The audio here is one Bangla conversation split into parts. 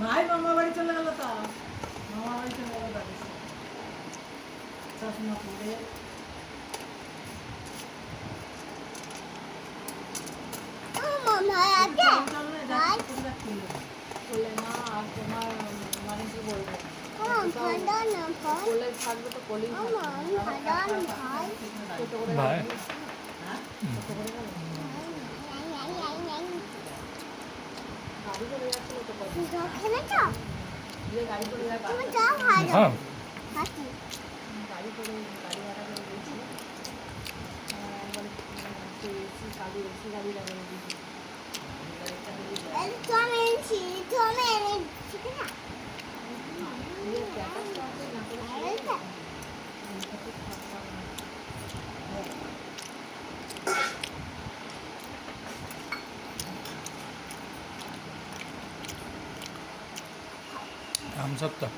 ভাই মামা বাড়ি চলে গেল তা মামা বাড়ি চলে গেল দাদি চশমা পরে খুলে না আর তোমার মানে কি বলবো কোলে থাকবে তো কোলেই ভাই গাড়ি করে যাচ্ছিল তো কত গাড়ি করে যাচ্ছিল হ্যাঁ গাড়ি করে গাড়ি ভাড়া করে দিয়েছিল এসি গাড়ি লাগানো দিয়েছিল আম সপ্তাহ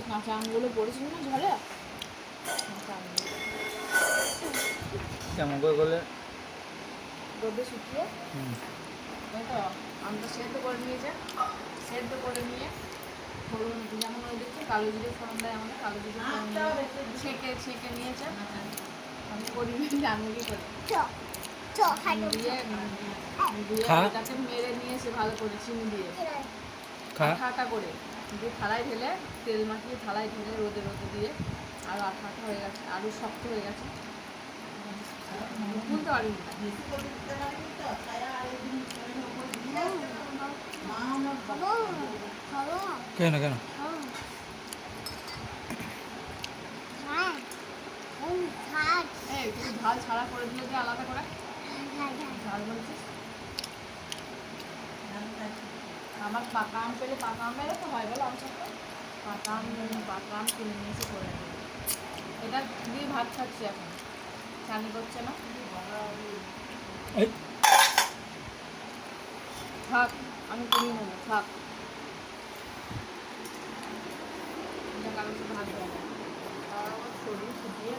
কাঁচা আমগুলো পড়েছিল না ঝড়ে কেমন করে করলে রোদে শুকিয়ে তাই তো আমটা সেদ্ধ করে নিয়েছে সেদ্ধ করে নিয়ে হলুদ যেমন ওই দেখছি কালো জিরে ফোড়ন দেয় আমাদের কালো জিরে ফোড়ন ছেঁকে ছেঁকে নিয়েছে আমি করি আমি কি করি দিয়ে ওটাকে মেরে নিয়েছে ভালো করে চিনি দিয়ে আঠা করে দিয়ে থালায় ঢেলে তেল মাখিয়ে থালায় ঢেলে রোদে দিয়ে আরও আঠা হয়ে গেছে আরও শক্ত হয়ে গেছে তুলতে পারিনি কেন কেন তুই ঝাল ছাড়া করে দিলে যে আলাদা করে ঝাল বলছিস আমার পাকা আম পেলে পাকা আম পেলে তো হয় বলো আমার সাথে পাকা আম কিনে নিয়েছে করে এটা দিয়ে ভাত খাচ্ছি এখন চানি করছে না এই থাক আমি কিনে নেবো থাক কারোর সাথে ভাত দেবো আর আমার শরীর ফুটিয়ে